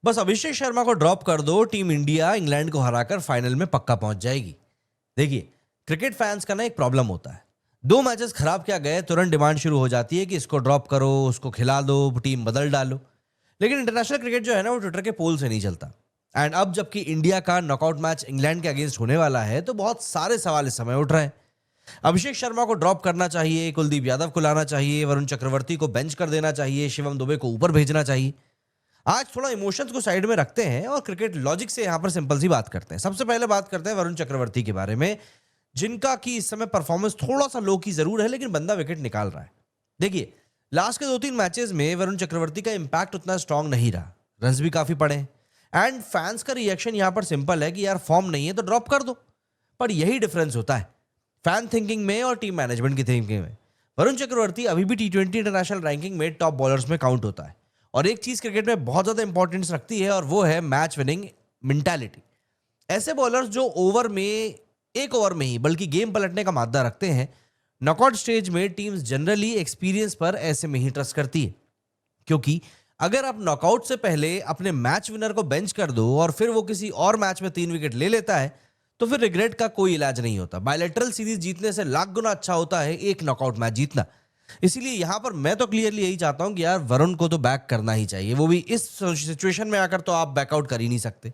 बस अभिषेक शर्मा को ड्रॉप कर दो, टीम इंडिया इंग्लैंड को हराकर फाइनल में पक्का पहुंच जाएगी। देखिए, क्रिकेट फैंस का ना एक प्रॉब्लम होता है, 2 मैचेस खराब क्या गए तुरंत डिमांड शुरू हो जाती है कि इसको ड्रॉप करो, उसको खिला दो, टीम बदल डालो। लेकिन इंटरनेशनल क्रिकेट जो है ना, वो ट्विटर के पोल से नहीं चलता। एंड अब जबकि इंडिया का नॉकआउट मैच इंग्लैंड के अगेंस्ट होने वाला है, तो बहुत सारे सवाल इस समय उठ रहे हैं। अभिषेक शर्मा को ड्रॉप करना चाहिए, कुलदीप यादव को लाना चाहिए, वरुण चक्रवर्ती को बेंच कर देना चाहिए, शिवम दुबे को ऊपर भेजना चाहिए। आज थोड़ा इमोशंस को साइड में रखते हैं और क्रिकेट लॉजिक से यहां पर सिंपल सी बात करते हैं। सबसे पहले बात करते हैं वरुण चक्रवर्ती के बारे में, जिनका कि इस समय परफॉर्मेंस थोड़ा सा लो की जरूर है, लेकिन बंदा विकेट निकाल रहा है। देखिए, लास्ट के 2-3 मैचेस में वरुण चक्रवर्ती का इंपैक्ट उतना स्ट्रांग नहीं रहा, रन्स भी काफी पड़े एंड फैंस का रिएक्शन यहां पर सिंपल है कि यार फॉर्म नहीं है तो ड्रॉप कर दो। पर यही डिफरेंस होता है फैन थिंकिंग में और टीम मैनेजमेंट की थिंकिंग में। वरुण चक्रवर्ती अभी भी T20 इंटरनेशनल रैंकिंग में टॉप बॉलर्स में काउंट होता है और एक चीज क्रिकेट में बहुत ज्यादा इंपॉर्टेंस रखती है और वो है मैच विनिंग मेंटालिटी। ऐसे बॉलर्स जो एक ओवर में ही बल्कि गेम पलटने का मादा रखते हैं, नॉकआउट स्टेज में टीम्स जनरली एक्सपीरियंस पर ऐसे में ही ट्रस्ट करती है। क्योंकि अगर आप नॉकआउट से पहले अपने मैच विनर को बेंच कर दो और फिर वो किसी और मैच में 3 विकेट ले लेता है, तो फिर रिग्रेट का कोई इलाज नहीं होता। बायलैटरल सीरीज जीतने से लाख गुना अच्छा होता है एक नॉकआउट मैच जीतना। इसीलिए यहां पर मैं तो क्लियरली यही चाहता हूं कि यार वरुण को तो बैक करना ही चाहिए, वो भी इस सिचुएशन में आकर तो आप बैकआउट कर ही नहीं सकते।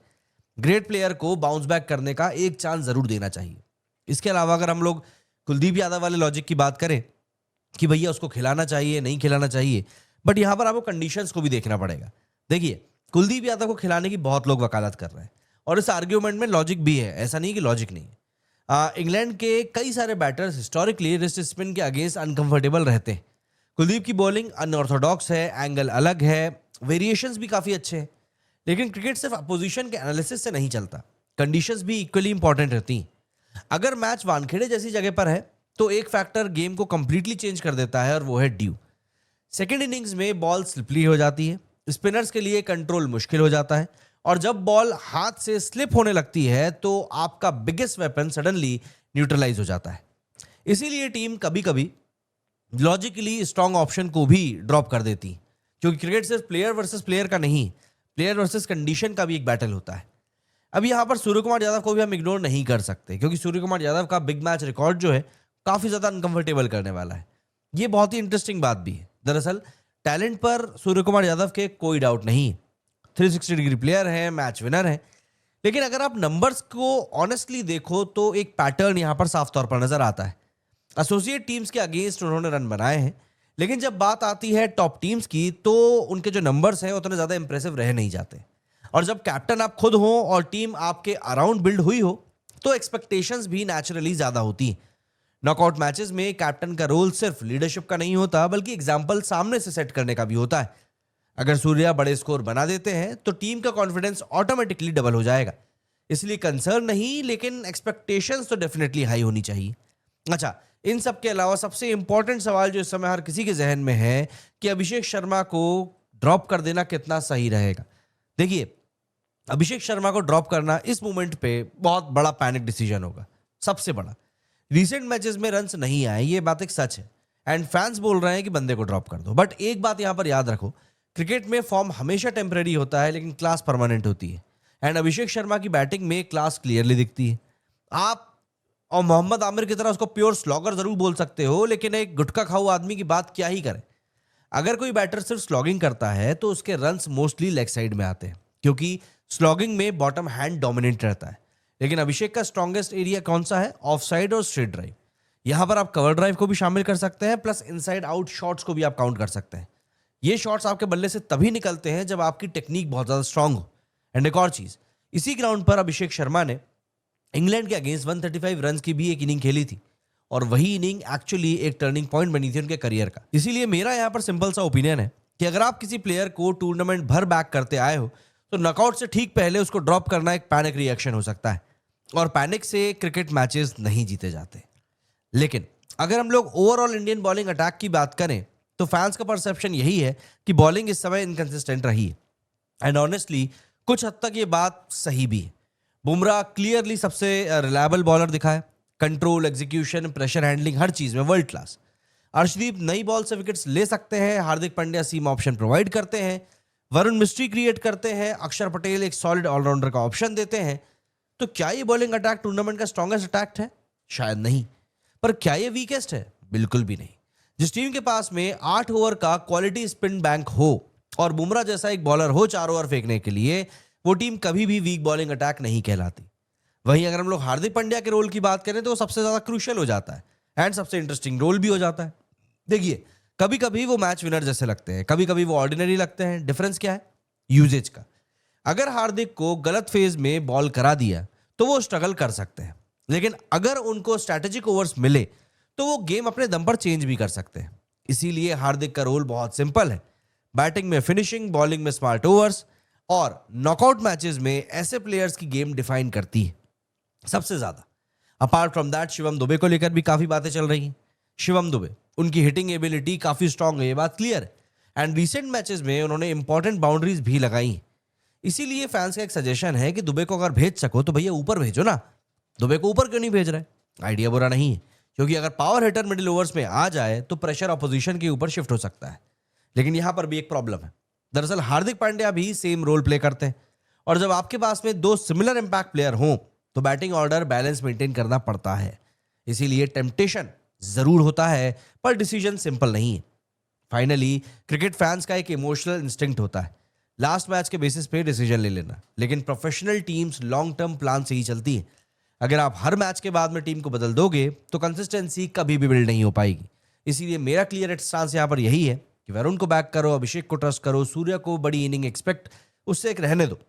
ग्रेट प्लेयर को बाउंस बैक करने का एक चांस जरूर देना चाहिए। इसके अलावा अगर हम लोग कुलदीप यादव वाले लॉजिक की बात करें कि भैया उसको खिलाना चाहिए नहीं खिलाना चाहिए, बट यहां पर आपको कंडीशंस को भी देखना पड़ेगा। देखिए, कुलदीप यादव को खिलाने की बहुत लोग वकालत कर रहे हैं और इस आर्ग्यूमेंट में लॉजिक भी है, ऐसा नहीं कि लॉजिक नहीं है। इंग्लैंड के कई सारे बैटर्स हिस्टोरिकली रिस्ट स्पिन के अगेंस्ट अनकंफर्टेबल रहते हैं। कुलदीप की बॉलिंग अनऑर्थोडॉक्स है, एंगल अलग है, वेरिएशंस भी काफी अच्छे हैं। लेकिन क्रिकेट सिर्फ अपोजिशन के एनालिसिस से नहीं चलता, कंडीशंस भी इक्वली इंपॉर्टेंट रहती हैं। अगर मैच वानखेड़े जैसी जगह पर है तो एक फैक्टर गेम को कंप्लीटली चेंज कर देता है और वो है ड्यू। सेकेंड इनिंग्स में बॉल स्लिपरी हो जाती है, स्पिनर्स के लिए कंट्रोल मुश्किल हो जाता है और जब बॉल हाथ से स्लिप होने लगती है तो आपका बिगेस्ट वेपन सडनली न्यूट्रलाइज हो जाता है। इसीलिए टीम कभी कभी लॉजिकली स्ट्रॉन्ग ऑप्शन को भी ड्रॉप कर देती, क्योंकि क्रिकेट सिर्फ प्लेयर वर्सेस प्लेयर का नहीं, प्लेयर वर्सेस कंडीशन का भी एक बैटल होता है। अब यहाँ पर सूर्य कुमार यादव को भी हम इग्नोर नहीं कर सकते, क्योंकि सूर्य कुमार यादव का बिग मैच रिकॉर्ड जो है काफी ज्यादा अनकंफर्टेबल करने वाला है। ये बहुत ही इंटरेस्टिंग बात भी है। दरअसल टैलेंट पर सूर्य कुमार यादव के कोई डाउट नहीं, 360 डिग्री प्लेयर है, मैच विनर है। लेकिन अगर आप नंबर्स को ऑनेस्टली देखो तो एक पैटर्न यहां पर साफ तौर पर नजर आता है। एसोसिएट टीम्स के अगेंस्ट उन्होंने रन बनाए हैं, लेकिन जब बात आती है टॉप टीम्स की तो उनके जो नंबर्स हैं उतने ज्यादा इंप्रेसिव रह नहीं जाते। और जब कैप्टन आप खुद हो और टीम आपके अराउंड बिल्ड हुई हो तो एक्सपेक्टेशंस भी नेचुरली ज्यादा होती हैं। नॉकआउट मैचेस में कैप्टन का रोल सिर्फ लीडरशिप का नहीं होता, बल्कि एग्जाम्पल सामने से सेट करने का भी होता है। अगर सूर्या बड़े स्कोर बना देते हैं तो टीम का कॉन्फिडेंस ऑटोमेटिकली डबल हो जाएगा। इसलिए कंसर्न नहीं, लेकिन एक्सपेक्टेशंस तो डेफिनेटली हाई होनी चाहिए। अच्छा, इन सब के अलावा सबसे इंपॉर्टेंट सवाल जो इस समय हर किसी के जहन में है कि अभिषेक शर्मा को ड्रॉप कर देना कितना सही रहेगा। देखिए, अभिषेक शर्मा को ड्रॉप करना इस मोमेंट पे बहुत बड़ा पैनिक डिसीजन होगा, सबसे बड़ा। रीसेंट मैचेस में रन्स नहीं आए, ये बात एक सच है एंड फैंस बोल रहे हैं कि बंदे को ड्रॉप कर दो। बट एक बात यहां पर याद रखो, क्रिकेट में फॉर्म हमेशा टेम्परेरी होता है लेकिन क्लास परमानेंट होती है। एंड अभिषेक शर्मा की बैटिंग में क्लास क्लियरली दिखती है। आप और मोहम्मद आमिर की तरह उसको प्योर स्लॉगर जरूर बोल सकते हो, लेकिन एक गुटखा खाऊ आदमी की बात क्या ही करें। अगर कोई बैटर सिर्फ स्लॉगिंग करता है तो उसके रन्स मोस्टली लेग साइड में आते हैं, क्योंकि स्लॉगिंग में बॉटम हैंड डोमिनेट रहता है। लेकिन अभिषेक का स्ट्रॉन्गेस्ट एरिया कौन सा है? ऑफ साइड और स्ट्रेट ड्राइव। यहां पर आप कवर ड्राइव को भी शामिल कर सकते हैं, प्लस इनसाइड आउट शॉट्स को भी आप काउंट कर सकते हैं। ये शॉट्स आपके बल्ले से तभी निकलते हैं जब आपकी टेक्निक बहुत ज्यादा स्ट्रांग हो। एंड एक और चीज, इसी ग्राउंड पर अभिषेक शर्मा ने इंग्लैंड के अगेंस्ट 135 रन की भी एक इनिंग खेली थी और वही इनिंग एक्चुअली एक टर्निंग पॉइंट बनी थी उनके करियर का। इसीलिए मेरा यहां पर सिंपल सा ओपिनियन है कि अगर आप किसी प्लेयर को टूर्नामेंट भर बैक करते आए हो तो नॉकआउट से ठीक पहले उसको ड्रॉप करना एक पैनिक रिएक्शन हो सकता है और पैनिक से क्रिकेट मैचेस नहीं जीते जाते। लेकिन अगर हम लोग ओवरऑल इंडियन बॉलिंग अटैक की बात करें तो फैंस का परसेप्शन यही है कि बॉलिंग इस समय इनकंसिस्टेंट रही है। एंड ऑनेस्टली कुछ हद तक ये बात सही भी है। बुमराह क्लियरली सबसे रिलायबल बॉलर दिखा है, कंट्रोल, एग्जीक्यूशन, प्रेशर हैंडलिंग, हर चीज में वर्ल्ड क्लास। अर्शदीप नई बॉल से विकेट्स ले सकते हैं, हार्दिक पांड्या सीम ऑप्शन प्रोवाइड करते हैं, वरुण मिस्ट्री क्रिएट करते हैं, अक्षर पटेल एक सॉलिड ऑलराउंडर का ऑप्शन देते हैं। तो क्या ये बॉलिंग अटैक टूर्नामेंट का स्ट्रॉन्गेस्ट अटैक है? शायद नहीं। पर क्या ये वीकेस्ट है? बिल्कुल भी नहीं। जिस टीम के पास में 8 ओवर का क्वालिटी स्पिन बैंक हो और बुमराह जैसा एक बॉलर हो 4 ओवर फेंकने के लिए, वो टीम कभी भी वीक बॉलिंग अटैक नहीं कहलाती। वहीं अगर हम लोग हार्दिक पांड्या के रोल की बात करें तो वो सबसे ज्यादा क्रूशियल हो जाता है एंड सबसे इंटरेस्टिंग रोल भी हो जाता है। देखिए, कभी कभी वो मैच विनर जैसे लगते हैं, कभी कभी वो ऑर्डिनरी लगते हैं। डिफरेंस क्या है? यूजेज का। अगर हार्दिक को गलत फेज में बॉल करा दिया तो वो स्ट्रगल कर सकते हैं, लेकिन अगर उनको स्ट्रैटेजिक ओवर्स मिले तो वो गेम अपने दम पर चेंज भी कर सकते हैं। इसीलिए हार्दिक का रोल बहुत सिंपल है। बैटिंग में फिनिशिंग, बॉलिंग में स्मार्ट ओवर्स और नॉकआउट मैचेस में ऐसे प्लेयर्स की गेम डिफाइन करती है सबसे ज्यादा। Apart from that, Shivam Dubey को लेकर भी काफी बातें चल रही हैं। शिवम दुबे, उनकी हिटिंग एबिलिटी काफी स्ट्रांग है, ये बात क्लियर है। एंड रिसेंट मैचेस में उन्होंने इंपॉर्टेंट बाउंड्रीज भी लगाई हैं। इसीलिए फैंस का एक सजेशन है कि दुबे को अगर भेज सको तो भैया ऊपर भेजो ना। दुबे को ऊपर क्यों नहीं भेज रहे? आइडिया बुरा नहीं है, क्योंकि अगर पावर हिटर मिडिल ओवर्स में आ जाए तो प्रेशर ऑपोजिशन के ऊपर शिफ्ट हो सकता है। लेकिन यहां पर भी एक प्रॉब्लम है। दरअसल हार्दिक पांड्या भी सेम रोल प्ले करते हैं, और जब आपके पास में दो सिमिलर इंपैक्ट प्लेयर हों तो बैटिंग ऑर्डर बैलेंस मेंटेन करना पड़ता है। इसीलिए टेम्पटेशन जरूर होता है, पर डिसीजन सिंपल नहीं है। फाइनली क्रिकेट फैंस का एक इमोशनल इंस्टिंक्ट होता है लास्ट मैच के बेसिस पे डिसीजन ले लेना, लेकिन professional teams long term plan से ही चलती है। अगर आप हर मैच के बाद में टीम को बदल दोगे तो कंसिस्टेंसी कभी भी बिल्ड नहीं हो पाएगी। इसीलिए मेरा क्लियर स्टांस यहाँ पर यही है कि वरुण को बैक करो, अभिषेक को ट्रस्ट करो, सूर्य को बड़ी इनिंग एक्सपेक्ट उससे एक रहने दो,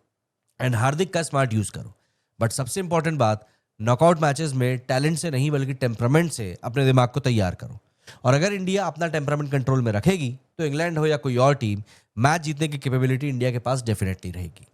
एंड हार्दिक का स्मार्ट यूज करो। बट सबसे इंपॉर्टेंट बात, नॉकआउट मैचेस में टैलेंट से नहीं बल्कि टेम्परामेंट से अपने दिमाग को तैयार करो। और अगर इंडिया अपना टेम्परामेंट कंट्रोल में रखेगी तो इंग्लैंड हो या कोई और टीम, मैच जीतने की कैपेबिलिटी इंडिया के पास डेफिनेटली रहेगी।